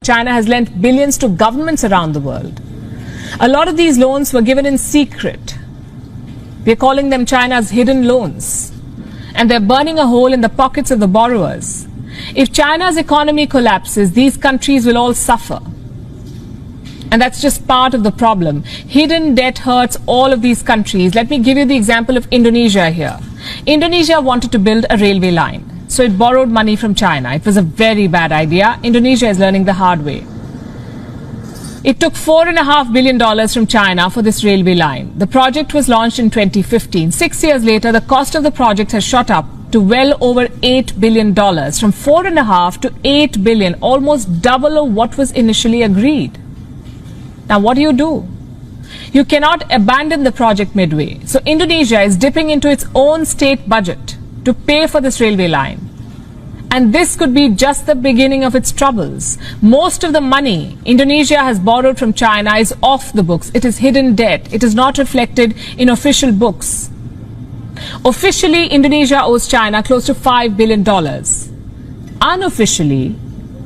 China has lent billions to governments around the world. A lot of these loans were given in secret. We're calling them China's hidden loans. And they're burning a hole in the pockets of the borrowers. If China's economy collapses, these countries will all suffer. And that's just part of the problem. Hidden debt hurts all of these countries. Let me give you the example of Indonesia here. Indonesia wanted to build a railway line. So it borrowed money from China. It was a very bad idea. Indonesia is learning the hard way. It took $4.5 billion from China for this railway line. The project was launched in 2015. 6 years later, the cost of the project has shot up to well over $8 billion, from $4.5 to $8 billion, almost double of what was initially agreed. Now, what do? You cannot abandon the project midway. So Indonesia is dipping into its own state budget to pay for this railway line. And this could be just the beginning of its troubles. Most of the money Indonesia has borrowed from China is off the books. It is hidden debt. It is not reflected in official books. Officially, Indonesia owes China close to $5 billion. Unofficially,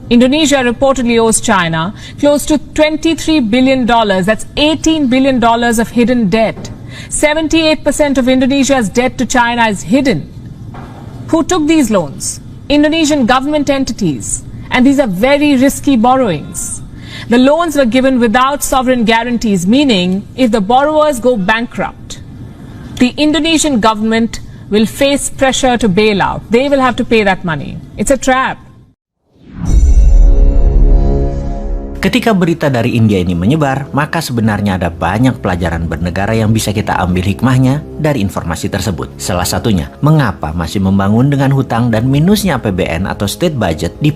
Indonesia reportedly owes China close to $23 billion. That's $18 billion of hidden debt. 78% of Indonesia's debt to China is hidden. Who took these loans? Indonesian government entities. And these are very risky borrowings. The loans were given without sovereign guarantees, meaning if the borrowers go bankrupt, the Indonesian government will face pressure to bail out. They will have to pay that money. It's a trap. Ketika berita dari India ini menyebar, maka sebenarnya ada banyak pelajaran bernegara yang bisa kita ambil hikmahnya dari informasi tersebut. Salah satunya, mengapa masih membangun dengan hutang dan minusnya APBN atau state budget di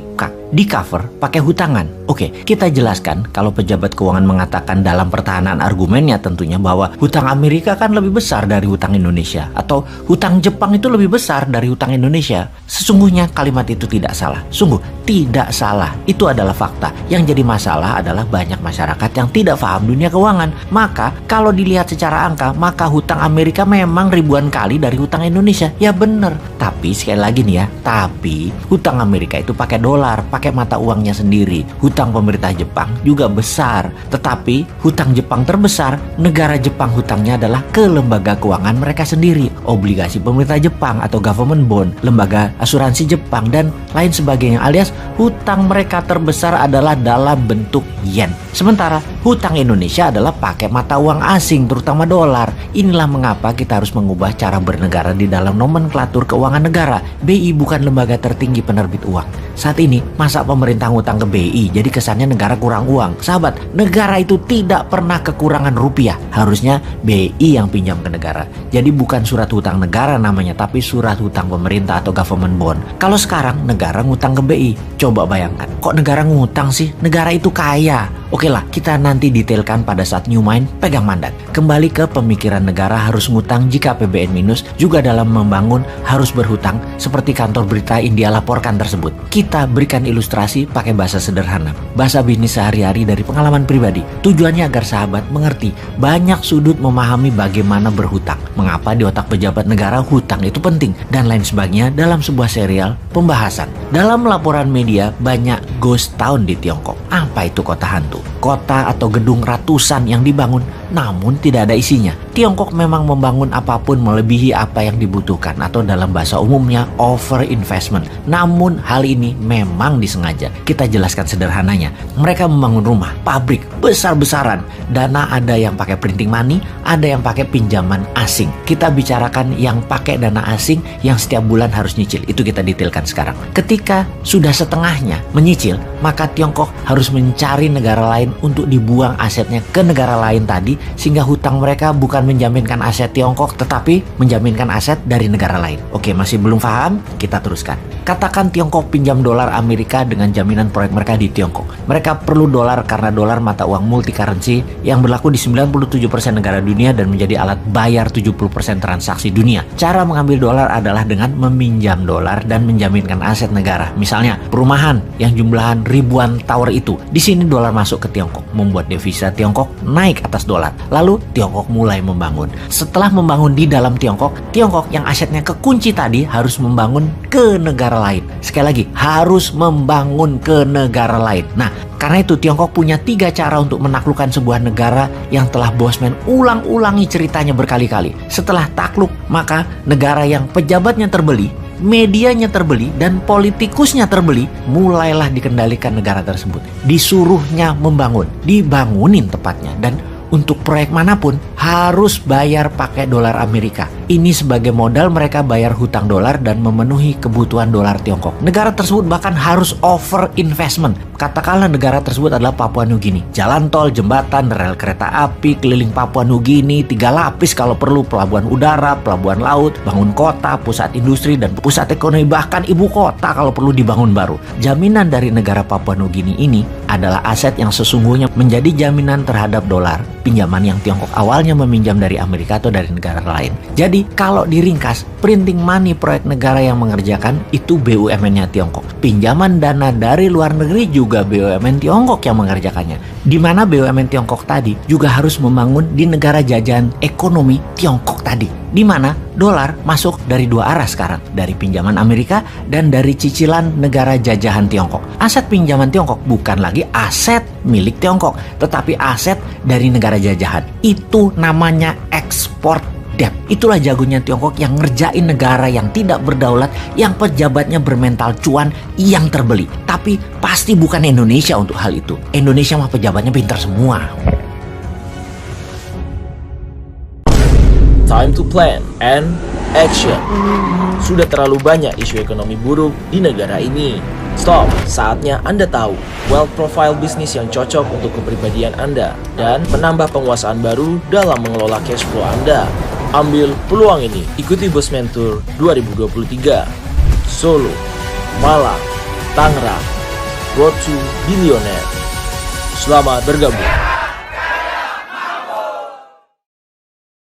cover pakai hutangan. Oke, kita jelaskan kalau pejabat keuangan mengatakan dalam pertahanan argumennya tentunya bahwa hutang Amerika kan lebih besar dari hutang Indonesia, atau hutang Jepang itu lebih besar dari hutang Indonesia. Sesungguhnya kalimat itu tidak salah. Sungguh tidak salah. Itu adalah fakta. Yang jadi masalah adalah banyak masyarakat yang tidak paham dunia keuangan. Maka kalau dilihat secara angka, maka hutang Amerika memang ribuan kali dari hutang Indonesia. Ya bener. Tapi sekali lagi nih ya, tapi hutang Amerika itu pakai dolar, pakai mata uangnya sendiri. Hutang pemerintah Jepang juga besar. Tetapi hutang Jepang terbesar, negara Jepang hutangnya adalah ke lembaga keuangan mereka sendiri. Obligasi pemerintah Jepang atau government bond, lembaga asuransi Jepang, dan lain sebagainya. Alias hutang mereka terbesar adalah dalam bentuk yen. Sementara hutang Indonesia adalah pakai mata uang asing, terutama dolar. Inilah mengapa kita harus mengubah cara bernegara di dalam nomenklatur keuangan negara. BI bukan lembaga tertinggi penerbit uang. Saat ini, masa pemerintah ngutang ke BI, jadi kesannya negara kurang uang. Sahabat, negara itu tidak pernah kekurangan rupiah. Harusnya BI yang pinjam ke negara. Jadi bukan surat hutang negara namanya, tapi surat hutang pemerintah atau government bond. Kalau sekarang negara ngutang ke BI, coba bayangkan, kok negara ngutang sih? Negara itu kaya. Oke lah, kita nanti detailkan pada saat New Mind pegang mandat. Kembali ke pemikiran negara harus ngutang jika APBN minus, juga dalam membangun harus berhutang, seperti kantor berita India laporkan tersebut. Kita berikan ilustrasi pakai bahasa sederhana, bahasa bisnis sehari-hari dari pengalaman pribadi. Tujuannya agar sahabat mengerti banyak sudut memahami bagaimana berhutang, mengapa di otak pejabat negara hutang itu penting, dan lain sebagainya dalam sebuah serial pembahasan. Dalam laporan media, banyak ghost town di Tiongkok. Apa itu kota hantu? Kota atau gedung ratusan yang dibangun namun tidak ada isinya. Tiongkok memang membangun apapun melebihi apa yang dibutuhkan, atau dalam bahasa umumnya over investment. Namun hal ini memang disengaja. Kita jelaskan sederhananya. Mereka membangun rumah, pabrik besar-besaran. Dana ada yang pakai printing money, ada yang pakai pinjaman asing. Kita bicarakan yang pakai dana asing yang setiap bulan harus nyicil. Itu kita detailkan sekarang. Ketika sudah setengahnya menyicil, maka Tiongkok harus mencari negara lain untuk dibuang asetnya ke negara lain tadi, sehingga hutang mereka bukan menjaminkan aset Tiongkok, tetapi menjaminkan aset dari negara lain. Oke, masih belum paham? Kita teruskan. Katakan Tiongkok pinjam dolar Amerika dengan jaminan proyek mereka di Tiongkok. Mereka perlu dolar karena dolar mata uang multi currency yang berlaku di 97% negara dunia dan menjadi alat bayar 70% transaksi dunia. Cara mengambil dolar adalah dengan meminjam dolar dan menjaminkan aset negara. Misalnya, perumahan yang jumlahan ribuan tower itu. Di sini dolar masuk ke Tiongkok, membuat devisa Tiongkok naik atas dolar. Lalu Tiongkok mulai membangun. Setelah membangun di dalam Tiongkok, Tiongkok yang asetnya kekunci tadi harus membangun ke negara negara lain. Sekali lagi, harus membangun ke negara lain. Nah, karena itu Tiongkok punya 3 cara untuk menaklukkan sebuah negara yang telah Bosman ulang-ulangi ceritanya berkali-kali. Setelah takluk, maka negara yang pejabatnya terbeli, medianya terbeli, dan politikusnya terbeli, mulailah dikendalikan negara tersebut. Disuruhnya membangun, dibangunin tepatnya, dan untuk proyek manapun harus bayar pakai dolar Amerika. Ini sebagai modal mereka bayar hutang dolar dan memenuhi kebutuhan dolar Tiongkok. Negara tersebut bahkan harus over investment. Katakanlah negara tersebut adalah Papua Nugini. Jalan tol, jembatan, rel kereta api keliling Papua Nugini, 3 lapis kalau perlu, pelabuhan udara, pelabuhan laut, bangun kota, pusat industri, dan pusat ekonomi, bahkan ibu kota kalau perlu dibangun baru. Jaminan dari negara Papua Nugini ini adalah aset yang sesungguhnya menjadi jaminan terhadap dolar, pinjaman yang Tiongkok awalnya meminjam dari Amerika atau dari negara lain. Jadi kalau diringkas, printing money proyek negara yang mengerjakan itu BUMN-nya Tiongkok. Pinjaman dana dari luar negeri juga BUMN Tiongkok yang mengerjakannya. Di mana BUMN Tiongkok tadi juga harus membangun di negara jajahan ekonomi Tiongkok tadi. Di mana dolar masuk dari 2 arah sekarang, dari pinjaman Amerika dan dari cicilan negara jajahan Tiongkok. Aset pinjaman Tiongkok bukan lagi aset milik Tiongkok, tetapi aset dari negara jajahan. Itu namanya ekspor debt. Itulah jagonya Tiongkok yang ngerjain negara yang tidak berdaulat, yang pejabatnya bermental cuan, yang terbeli. Tapi pasti bukan Indonesia untuk hal itu. Indonesia mah pejabatnya pintar semua. Time to plan and action. Sudah terlalu banyak isu ekonomi buruk di negara ini. Stop, saatnya Anda tahu wealth profile bisnis yang cocok untuk kepribadian Anda dan menambah penguasaan baru dalam mengelola cash flow Anda. Ambil peluang ini, ikuti Bosman Tour 2023. Solo, Malang, Tangerang, Road to Billionaire. Selamat bergabung.